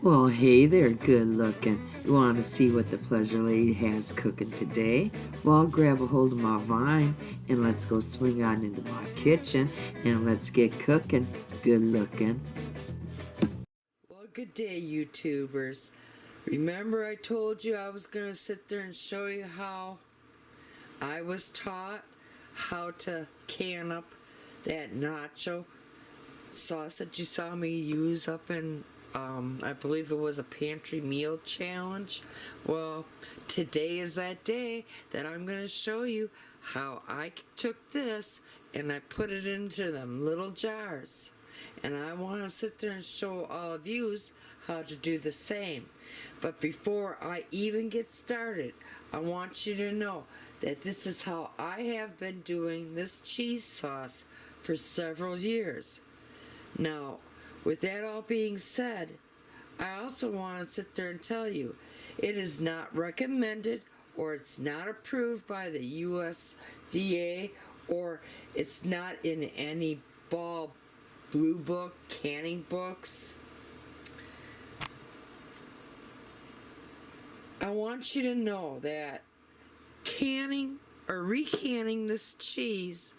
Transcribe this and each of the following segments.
Well, hey there, good looking. You want to see what the pleasure lady has cooking today? Well, I'll grab a hold of my vine and let's go swing on into my kitchen and let's get cooking. Good looking. Well, good day, YouTubers. Remember I told you I was going to sit there and show you how I was taught how to can up that nacho sauce that you saw me use up in I believe it was a pantry meal challenge. Well, today is that day that I'm going to show you how I took this and I put it into them little jars. And I want to sit there and show all of you how to do the same. But before I even get started, I want you to know that this is how I have been doing this cheese sauce for several years. Now, with that all being said, I also want to sit there and tell you, it is not recommended or it's not approved by the USDA or it's not in any blue book, canning books. I want you to know that canning or recanning this cheese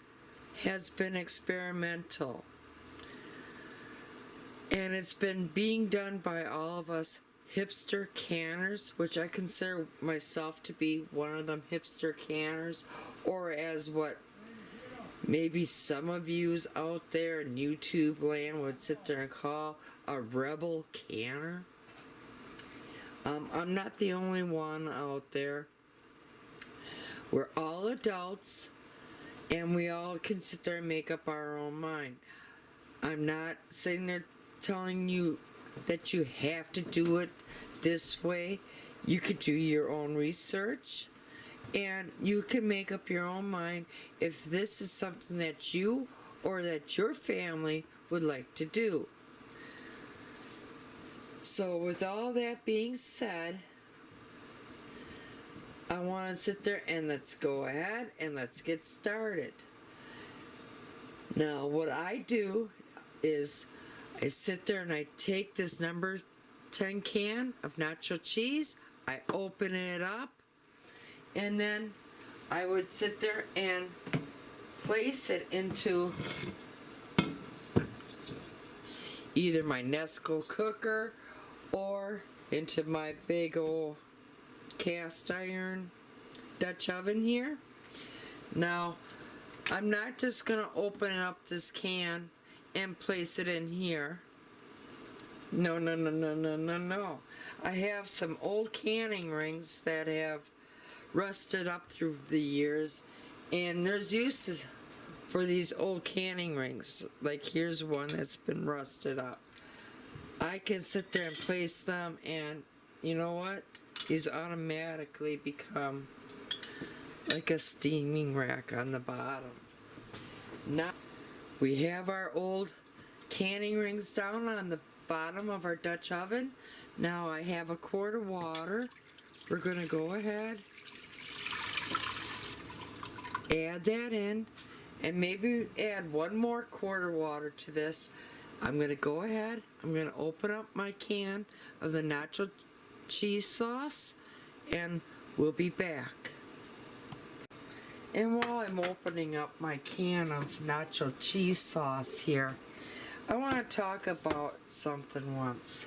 has been experimental. And it's been being done by all of us hipster canners, which I consider myself to be one of them hipster canners, or as what maybe some of yous out there in YouTube land would sit there and call a rebel canner. I'm not the only one out there. We're all adults, and we all can sit there and make up our own mind. I'm not sitting there telling you that you have to do it this way. You could do your own research and you can make up your own mind if this is something that you or that your family would like to do. So with all that being said, I want to sit there and let's go ahead and let's get started. Now what I do is I sit there and I take this number 10 can of nacho cheese, I open it up, and then I would sit there and place it into either my Nesco cooker or into my big old cast iron Dutch oven here. Now, I'm not just going to open up this can and place it in here. No. I have some old canning rings that have rusted up through the years, and there's uses for these old canning rings. Like here's one that's been rusted up. I can sit there and place them, and you know what? These automatically become like a steaming rack on the bottom. Now we have our old canning rings down on the bottom of our Dutch oven. Now I have a quart of water. We're going to go ahead, add that in, and maybe add one more quart of water to this. I'm going to go ahead, I'm going to open up my can of the nacho cheese sauce, and we'll be back. And while I'm opening up my can of nacho cheese sauce here, I want to talk about something once.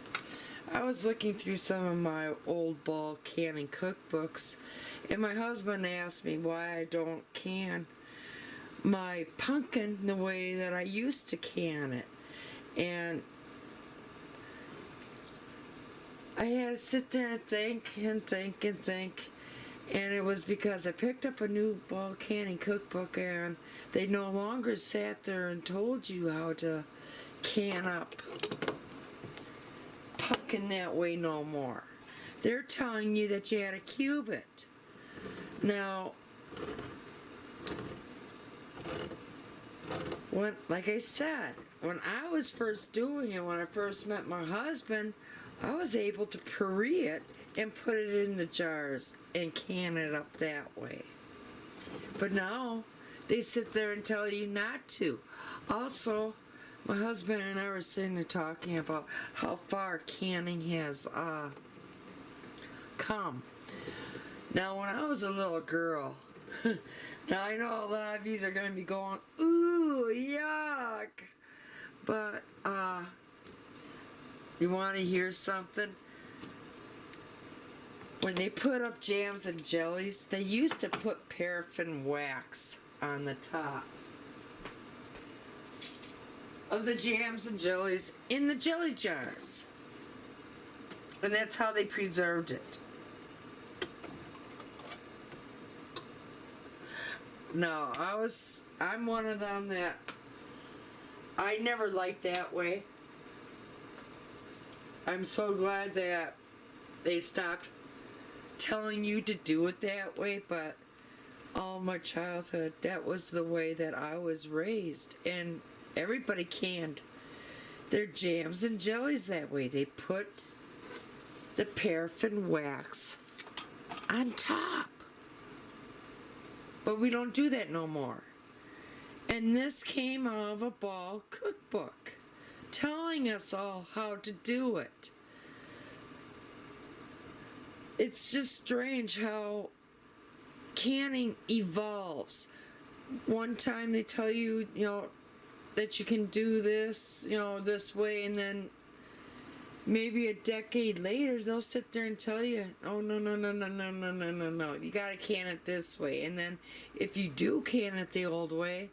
I was looking through some of my old bulk canning cookbooks, and my husband asked me why I don't can my pumpkin the way that I used to can it. And I had to sit there and think, and it was because I picked up a new bulk canning cookbook, and they no longer sat there and told you how to can up pumpkin that way no more. They're telling you that you had to cube it. Now, like I said, when I was first doing it, when I first met my husband, I was able to puree it and put it in the jars and can it up that way. But now, they sit there and tell you not to. Also, My husband and I were sitting there talking about how far canning has come. Now, when I was a little girl, now I know a lot of you are going to be going, ooh, yuck. But, you want to hear something? When they put up jams and jellies, they used to put paraffin wax on the top of the jams and jellies in the jelly jars. And that's how they preserved it. No, I'm one of them that I never liked that way. I'm so glad that they stopped telling you to do it that way, but all my childhood, that was the way that I was raised. And everybody canned their jams and jellies that way. They put the paraffin wax on top. But we don't do that no more. And this came out of a ball cookbook telling us all how to do it. It's just strange how canning evolves. One time they tell you, that you can do this, this way, and then maybe a decade later they'll sit there and tell you, oh, no, you gotta can it this way. And then if you do can it the old way,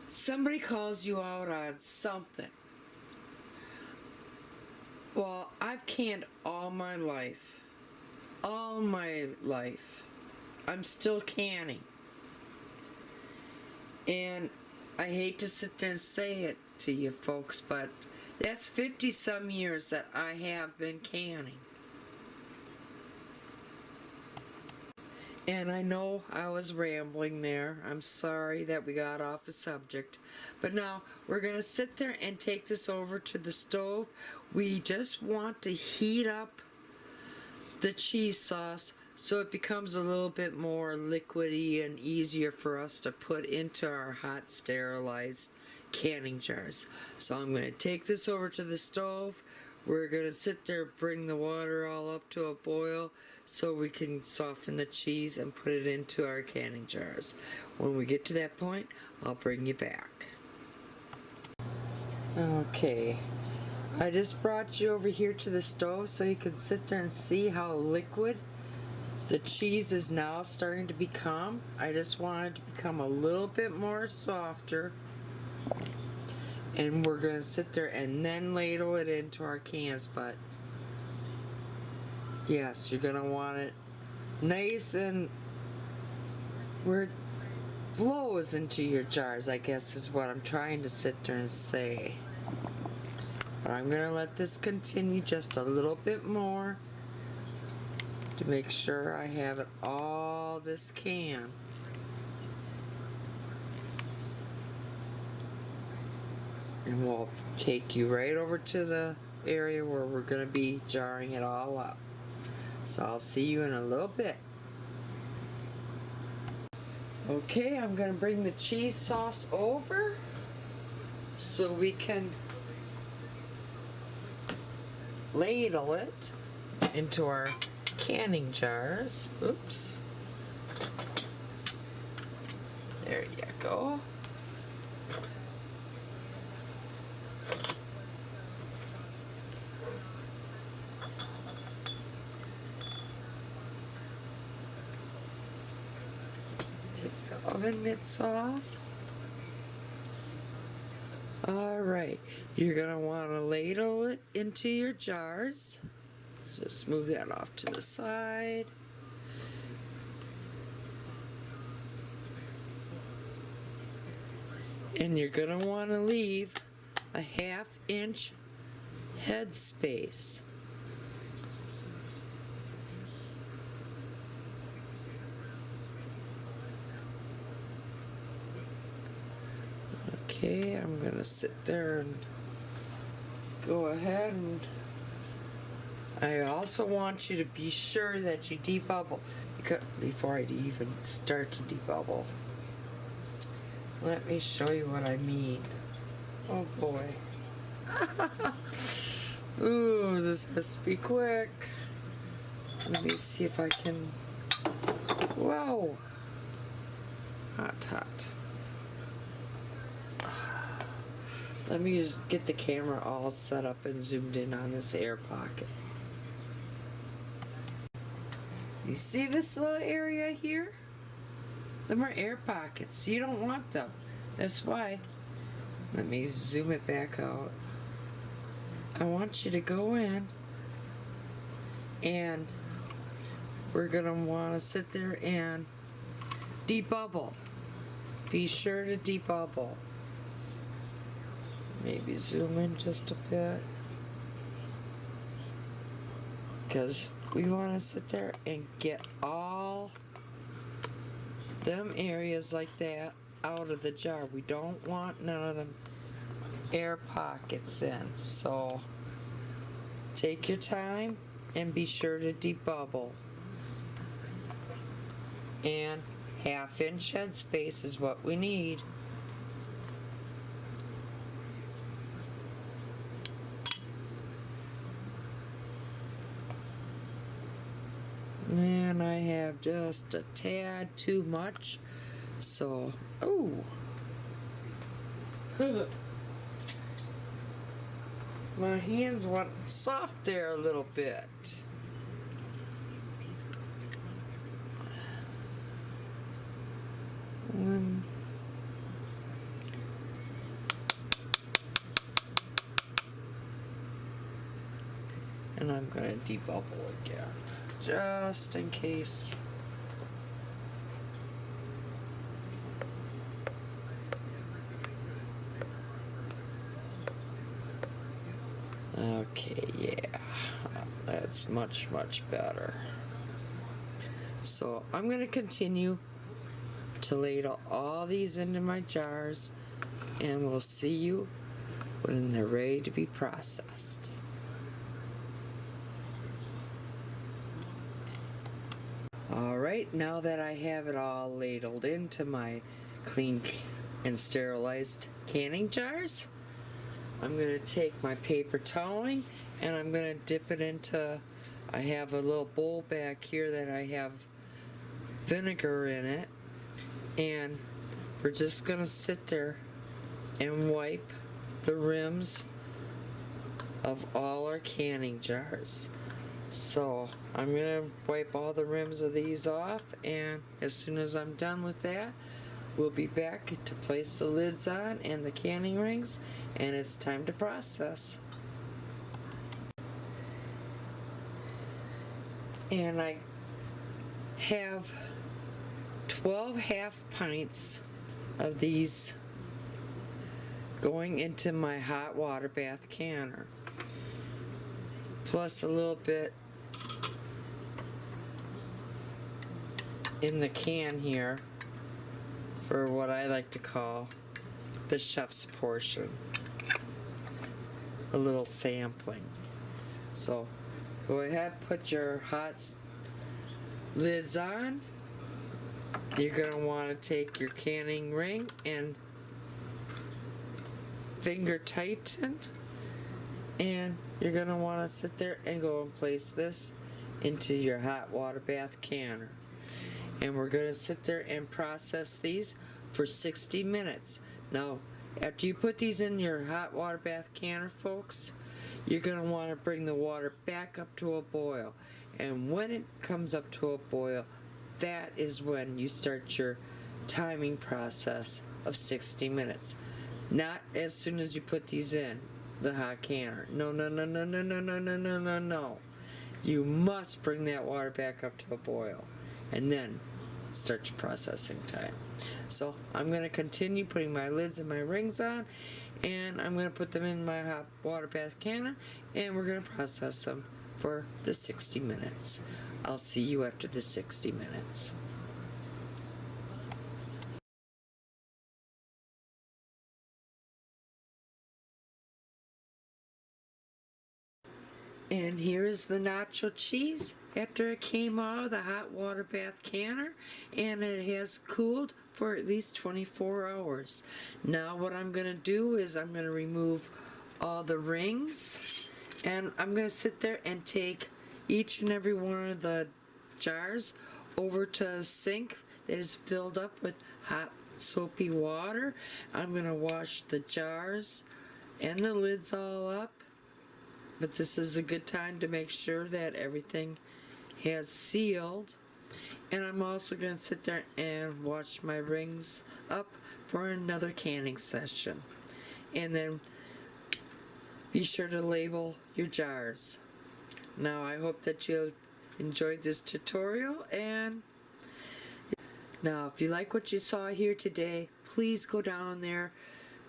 somebody calls you out on something. Well, I've canned all my life. All my life. I'm still canning. And I hate to sit there and say it to you folks, but that's 50-some years that I have been canning. And I know I was rambling there. I'm sorry that we got off the subject. But now we're going to sit there and take this over to the stove. We just want to heat up the cheese sauce so it becomes a little bit more liquidy and easier for us to put into our hot sterilized canning jars. So I'm going to take this over to the stove. We're going to sit there, bring the water all up to a boil so we can soften the cheese and put it into our canning jars. When we get to that point, I'll bring you back. Okay, I just brought you over here to the stove so you can sit there and see how liquid the cheese is now starting to become. I just want it to become a little bit more softer. And we're going to sit there and then ladle it into our cans. But yes, you're going to want it nice and where it flows into your jars, I guess is what I'm trying to sit there and say. But I'm going to let this continue just a little bit more to make sure I have it all this can. And we'll take you right over to the area where we're going to be jarring it all up. So I'll see you in a little bit. Okay, I'm going to bring the cheese sauce over so we can ladle it into our canning jars. Oops. There you go. Take the oven mitts off. Alright, you're going to want to ladle it into your jars. So just move that off to the side. And you're going to want to leave a 1/2 inch headspace. Okay, I'm going to sit there and go ahead, and I also want you to be sure that you debubble before I even start to debubble. Let me show you what I mean. Oh boy. Ooh, this has to be quick. Let me see if I can. Whoa. Hot. Let me just get the camera all set up and zoomed in on this air pocket. You see this little area here? Them are air pockets. You don't want them. That's why. Let me zoom it back out. I want you to go in and we're gonna want to sit there and debubble. Be sure to debubble. Maybe zoom in just a bit, because we want to sit there and get all them areas like that out of the jar. We don't want none of them air pockets in. So take your time and be sure to debubble. And 1/2 inch headspace is what we need. And I have just a tad too much, so, ooh. My hands went soft there a little bit. And I'm gonna debubble again, just in case. Okay, yeah, that's much better. So I'm gonna continue to ladle all these into my jars, and we'll see you when they're ready to be processed. Alright, now that I have it all ladled into my clean and sterilized canning jars, I'm going to take my paper toweling and I'm going to dip it into, I have a little bowl back here that I have vinegar in it, and we're just going to sit there and wipe the rims of all our canning jars. So I'm going to wipe all the rims of these off, and as soon as I'm done with that, we'll be back to place the lids on and the canning rings, and it's time to process. And I have 12 half pints of these going into my hot water bath canner, plus a little bit in the can here for what I like to call the chef's portion, a little sampling. So go ahead, put your hot lids on. You're going to want to take your canning ring and finger tighten, and you're going to want to sit there and go and place this into your hot water bath canner. And we're going to sit there and process these for 60 minutes. Now, after you put these in your hot water bath canner, folks, you're going to want to bring the water back up to a boil. And when it comes up to a boil, that is when you start your timing process of 60 minutes. Not as soon as you put these in the hot canner. No. You must bring that water back up to a boil, and then start your processing time. So I'm going to continue putting my lids and my rings on, and I'm going to put them in my hot water bath canner, and we're going to process them for the 60 minutes. I'll see you after the 60 minutes. And here is the nacho cheese after it came out of the hot water bath canner, and it has cooled for at least 24 hours. Now what I'm going to do is I'm going to remove all the rings, and I'm going to sit there and take each and every one of the jars over to a sink that is filled up with hot soapy water. I'm going to wash the jars and the lids all up, but this is a good time to make sure that everything has sealed. And I'm also going to sit there and wash my rings up for another canning session. And then be sure to label your jars. Now I hope that you enjoyed this tutorial, and now if you like what you saw here today, please go down there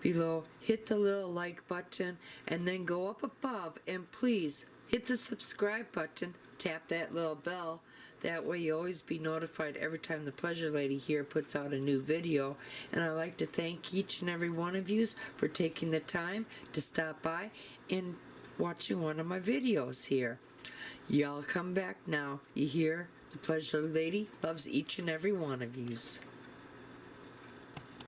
below, hit the little like button, and then go up above and please hit the subscribe button, tap that little bell. That way you always be notified every time the Pleasure Lady here puts out a new video. And I'd like to thank each and every one of you for taking the time to stop by and watching one of my videos here. Y'all come back now. You hear? The Pleasure Lady loves each and every one of yous.